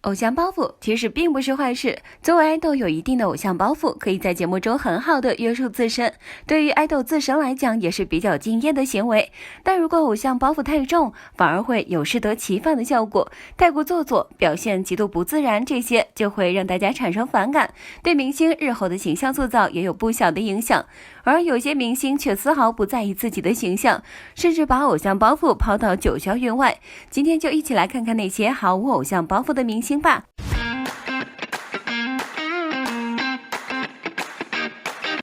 偶像包袱其实并不是坏事，作为爱豆有一定的偶像包袱，可以在节目中很好的约束自身，对于爱豆自身来讲也是比较敬业的行为。但如果偶像包袱太重，反而会有适得其反的效果，太过做作，表现极度不自然，这些就会让大家产生反感，对明星日后的形象塑造也有不小的影响。而有些明星却丝毫不在意自己的形象，甚至把偶像包袱抛到九霄云外。今天就一起来看看那些毫无偶像包袱的明星吧。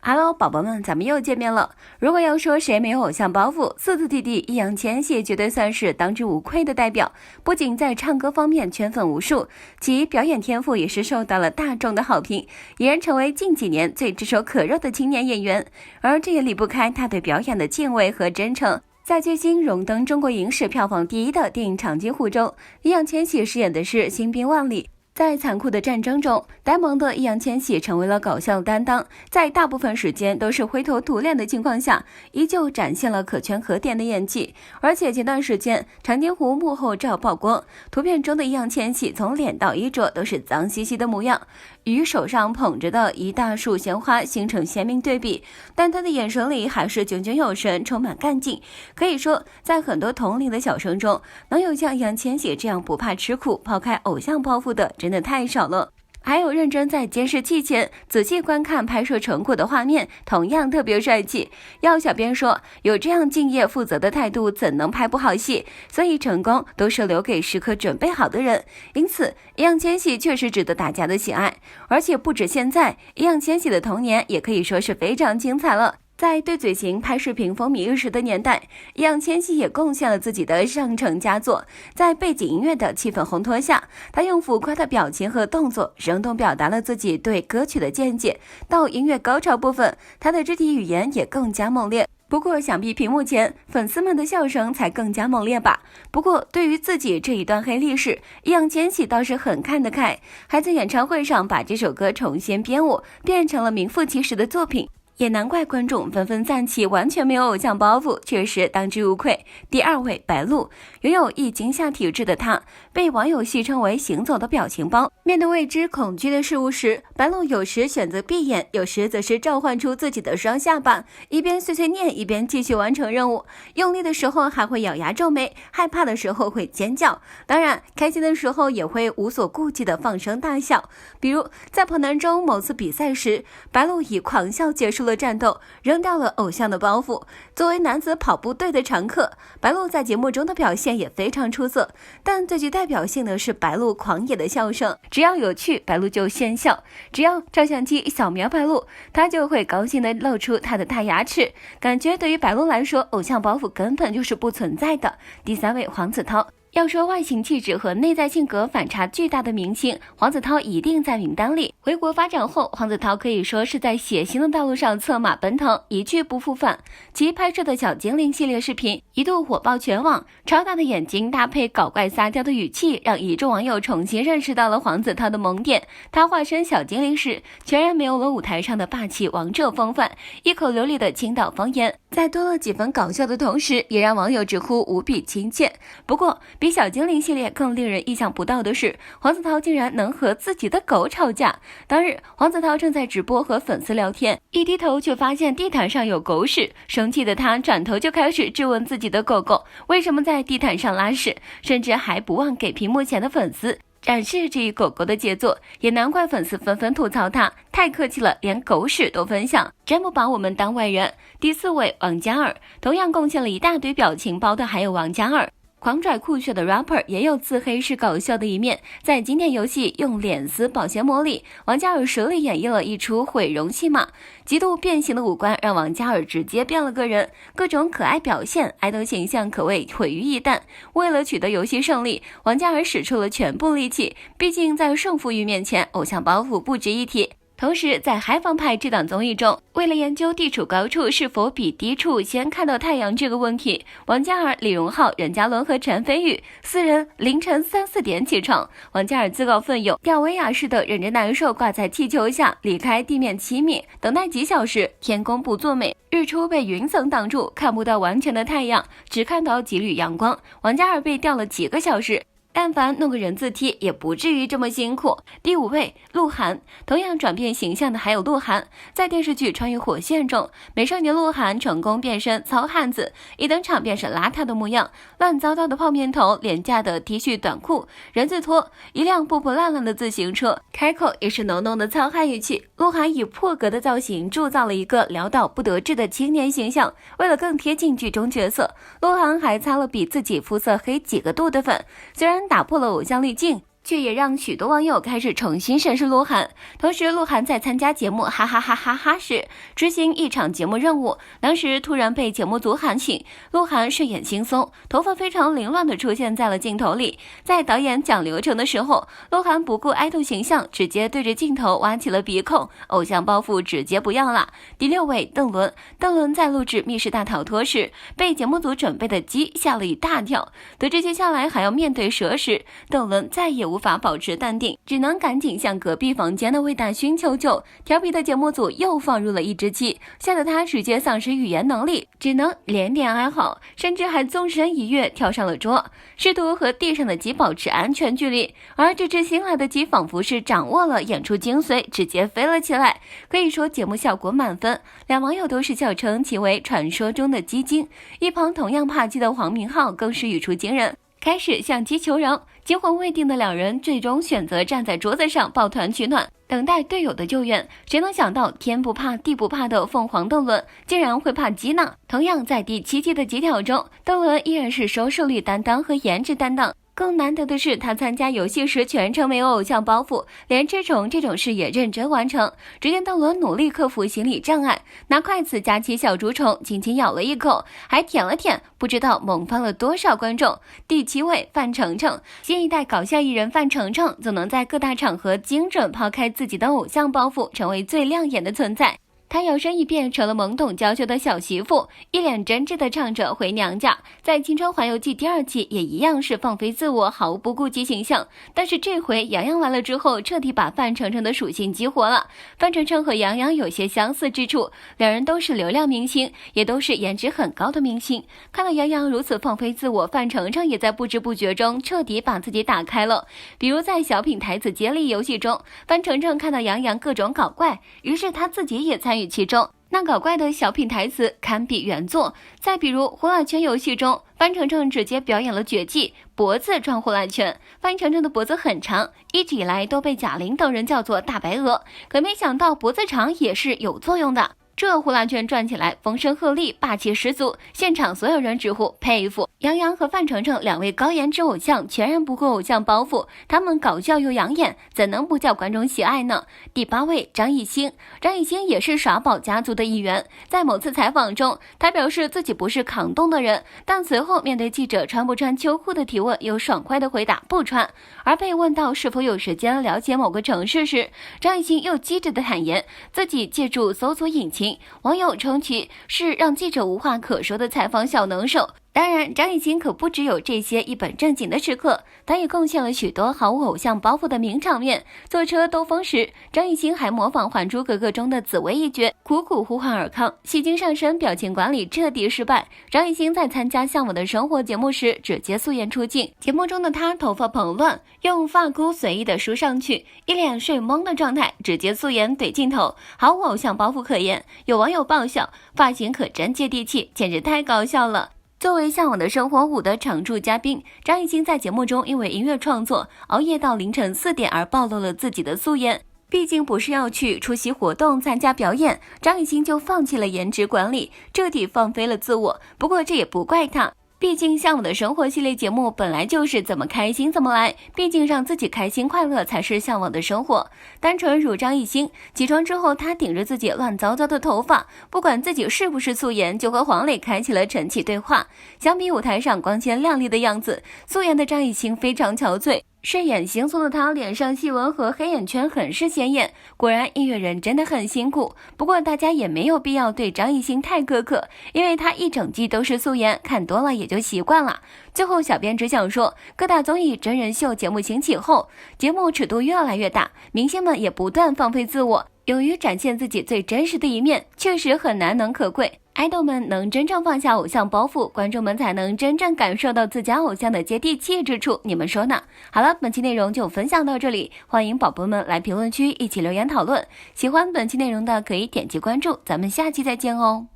Hello， 宝宝们，咱们又见面了。如果要说谁没有偶像包袱，四字弟弟易烊千玺绝对算是当之无愧的代表。不仅在唱歌方面圈粉无数，其表演天赋也是受到了大众的好评，已然成为近几年最炙手可热的青年演员。而这也离不开他对表演的敬畏和真诚。在最新荣登中国影史票房第1的电影《长津湖》中，易烊千玺饰演的是兴兵万里。在残酷的战争中，呆萌的易烊千玺成为了搞笑担当，在大部分时间都是灰头土脸的情况下，依旧展现了可圈可点的演技。而且前段时间长津湖幕后照曝光，图片中的易烊千玺从脸到衣着都是脏兮兮的模样，与手上捧着的一大束鲜花形成鲜明对比，但他的眼神里还是炯炯有神，充满干劲。可以说，在很多同龄的小生中，能有像易烊千玺这样不怕吃苦、抛开偶像包袱的真的太少了。还有认真在监视器前仔细观看拍摄成果的画面，同样特别帅气。要小编说，有这样敬业负责的态度，怎能拍不好戏？所以成功都是留给时刻准备好的人。因此，易烊千玺确实值得大家的喜爱。而且不止现在，易烊千玺的童年也可以说是非常精彩了。在对嘴型拍视频风靡一时的年代，易烊千玺也贡献了自己的上乘佳作。在背景音乐的气氛烘托下，他用浮夸的表情和动作，生动表达了自己对歌曲的见解。到音乐高潮部分，他的肢体语言也更加猛烈。不过想必屏幕前粉丝们的笑声才更加猛烈吧。不过对于自己这一段黑历史，易烊千玺倒是很看得开，还在演唱会上把这首歌重新编舞，变成了名副其实的作品。也难怪观众纷纷赞其完全没有偶像包袱，确实当之无愧。第2位，白鹿。拥有易惊吓体质的她，被网友戏称为行走的表情包。面对未知恐惧的事物时，白鹿有时选择闭眼，有时则是召唤出自己的双下巴，一边碎碎念，一边继续完成任务。用力的时候还会咬牙皱眉，害怕的时候会尖叫，当然开心的时候也会无所顾忌的放声大笑。比如在跑男中某次比赛时，白鹿以狂笑结束了战斗，扔掉了偶像的包袱。作为男子跑步队的常客，白鹿在节目中的表现也非常出色，但最具代表性的是白鹿狂野的笑声。只要有趣，白鹿就先笑；只要照相机扫描白鹿，他就会高兴地露出他的大牙齿。感觉对于白鹿来说，偶像包袱根本就是不存在的。第3位，黄子韬。要说外形气质和内在性格反差巨大的明星，黄子韬一定在名单里。回国发展后，黄子韬可以说是在写星的道路上策马奔腾，一去不复返。其拍摄的小精灵系列视频一度火爆全网，超大的眼睛搭配搞怪撒娇的语气，让一众网友重新认识到了黄子韬的萌点。他化身小精灵时，全然没有了舞台上的霸气王者风范，一口流利的青岛方言，在多了几分搞笑的同时，也让网友直呼无比亲切。不过比小精灵系列更令人意想不到的是，黄子韬竟然能和自己的狗吵架。当日黄子韬正在直播和粉丝聊天，一低头却发现地毯上有狗屎，生气的他转头就开始质问自己的狗狗为什么在地毯上拉屎，甚至还不忘给屏幕前的粉丝展示这一狗狗的杰作。也难怪粉丝纷纷吐槽他太客气了，连狗屎都分享，真不把我们当外人。第4位，王嘉尔。同样贡献了一大堆表情包的还有王嘉尔。狂拽酷炫的 rapper 也有自黑式搞笑的一面，在经典游戏用脸撕保鲜膜里，王嘉尔实力演绎了一出毁容戏码，极度变形的五官让王嘉尔直接变了个人，各种可爱表现，爱豆形象可谓毁于一旦。为了取得游戏胜利，王嘉尔使出了全部力气，毕竟在胜负欲面前，偶像包袱不值一提。同时在海防派这档综艺中，为了研究地处高处是否比低处先看到太阳这个问题，王嘉尔、李荣浩、任嘉伦和陈飞宇4人凌晨3、4点起床。王嘉尔自告奋勇，吊威亚似的忍着难受挂在气球下，离开地面7米，等待几小时，天公不作美，日出被云层挡住，看不到完全的太阳，只看到几缕阳光。王嘉尔被吊了几个小时，但凡弄个人字梯，也不至于这么辛苦。第5位，鹿晗。同样转变形象的还有鹿晗，在电视剧《穿越火线》中，美少年鹿晗成功变身糙汉子，一登场便是邋遢的模样，乱糟糟的泡面头，廉价的 T 恤短裤，人字拖，一辆破破烂烂的自行车，开口也是浓浓的糙汉语气。鹿晗以破格的造型铸造了一个潦倒不得志的青年形象。为了更贴近剧中角色，鹿晗还擦了比自己肤色黑几个度的粉，虽然打破了偶像滤镜，却也让许多网友开始重新审视鹿晗。同时，鹿晗在参加节目哈哈哈哈哈时执行一场节目任务，当时突然被节目组喊醒，鹿晗睡眼惺忪，头发非常凌乱的出现在了镜头里。在导演讲流程的时候，鹿晗不顾爱豆形象，直接对着镜头挖起了鼻孔，偶像包袱直接不要了。第6位，邓伦。邓伦在录制《密室大逃脱》时，被节目组准备的鸡吓了一大跳，得知接下来还要面对蛇时，邓伦再也无法保持淡定，只能赶紧向隔壁房间的魏大勋求救。调皮的节目组又放入了一只鸡，吓得他直接丧失语言能力，只能连连哀嚎，甚至还纵身一跃跳上了桌，试图和地上的鸡保持安全距离。而这只新来的鸡仿佛是掌握了演出精髓，直接飞了起来，可以说节目效果满分。两网友都是笑称其为传说中的鸡精，一旁同样怕鸡的黄明昊更是语出惊人，开始向鸡求饶。惊魂未定的两人最终选择站在桌子上抱团取暖，等待队友的救援。谁能想到天不怕地不怕的凤凰邓伦竟然会怕鸡呢？同样在第7季的几条中，邓伦依然是收视率担当和颜值担当。更难得的是，他参加游戏时全程没有偶像包袱，连吃虫这种事也认真完成。只见邓伦努力克服心理障碍，拿筷子夹起小竹虫，轻轻咬了一口，还舔了舔，不知道萌翻了多少观众。第7位，范丞丞。新一代搞笑艺人范丞丞总能在各大场合精准抛开自己的偶像包袱，成为最亮眼的存在。她摇身一变成了懵懂娇羞的小媳妇，一脸真挚地唱着回娘家。在《青春环游记》第2季也一样是放飞自我，毫不顾及形象。但是这回杨洋来了之后，彻底把范丞丞的属性激活了。范丞丞和杨洋有些相似之处，两人都是流量明星，也都是颜值很高的明星。看到杨洋如此放飞自我，范丞丞也在不知不觉中彻底把自己打开了。比如在小品台词接力游戏中，范丞丞看到杨洋各种搞怪，于是他自己也参与其中，那搞怪的小品台词堪比原作。再比如呼啦圈游戏中，范丞丞直接表演了绝技脖子转呼啦圈。范丞丞的脖子很长，一直以来都被贾玲等人叫做大白鹅，可没想到脖子长也是有作用的。这呼啦圈转起来风声鹤唳，霸气十足，现场所有人直呼佩服。杨洋和范丞丞两位高颜值偶像全然不顾偶像包袱，他们搞笑又养眼，怎能不叫观众喜爱呢？第8位，张艺兴。张艺兴也是耍宝家族的一员，在某次采访中，他表示自己不是抗冻的人，但随后面对记者穿不穿秋裤的提问，又爽快的回答不穿。而被问到是否有时间了解某个城市时，张艺兴又机智的坦言自己借助搜索引擎，网友称其是让记者无话可说的采访小能手。当然，张艺兴可不只有这些一本正经的时刻，他也贡献了许多毫无偶像包袱的名场面。坐车兜风时，张艺兴还模仿《还珠格格》中的紫薇一角，苦苦呼唤尔康。戏精上身表情管理彻底失败。张艺兴在参加《向往的生活》节目时，直接素颜出镜。节目中的他头发蓬乱，用发箍随意的梳上去，一脸睡懵的状态，直接素颜怼镜头，毫无偶像包袱可言。有网友爆笑，发型可真接地气，简直太搞笑了。作为《向往的生活5》的常驻嘉宾，张艺兴在节目中因为音乐创作熬夜到凌晨4点而暴露了自己的素颜。毕竟不是要去出席活动参加表演，张艺兴就放弃了颜值管理，彻底放飞了自我。不过这也不怪他，毕竟《向往的生活》系列节目本来就是怎么开心怎么来，毕竟让自己开心快乐才是向往的生活。单纯如张艺兴，起床之后他顶着自己乱糟糟的头发，不管自己是不是素颜，就和黄磊开启了晨起对话。相比舞台上光鲜亮丽的样子，素颜的张艺兴非常憔悴，睡眼惺忪的他脸上细纹和黑眼圈很是显眼，果然音乐人真的很辛苦。不过大家也没有必要对张艺兴太苛刻，因为他一整季都是素颜，看多了也就习惯了。最后小编只想说，各大综艺真人秀节目兴起后，节目尺度越来越大，明星们也不断放飞自我，勇于展现自己最真实的一面，确实很难能可贵。爱豆们能真正放下偶像包袱，观众们才能真正感受到自家偶像的接地气之处，你们说呢？好了，本期内容就分享到这里，欢迎宝宝们来评论区一起留言讨论。喜欢本期内容的可以点击关注，咱们下期再见哦。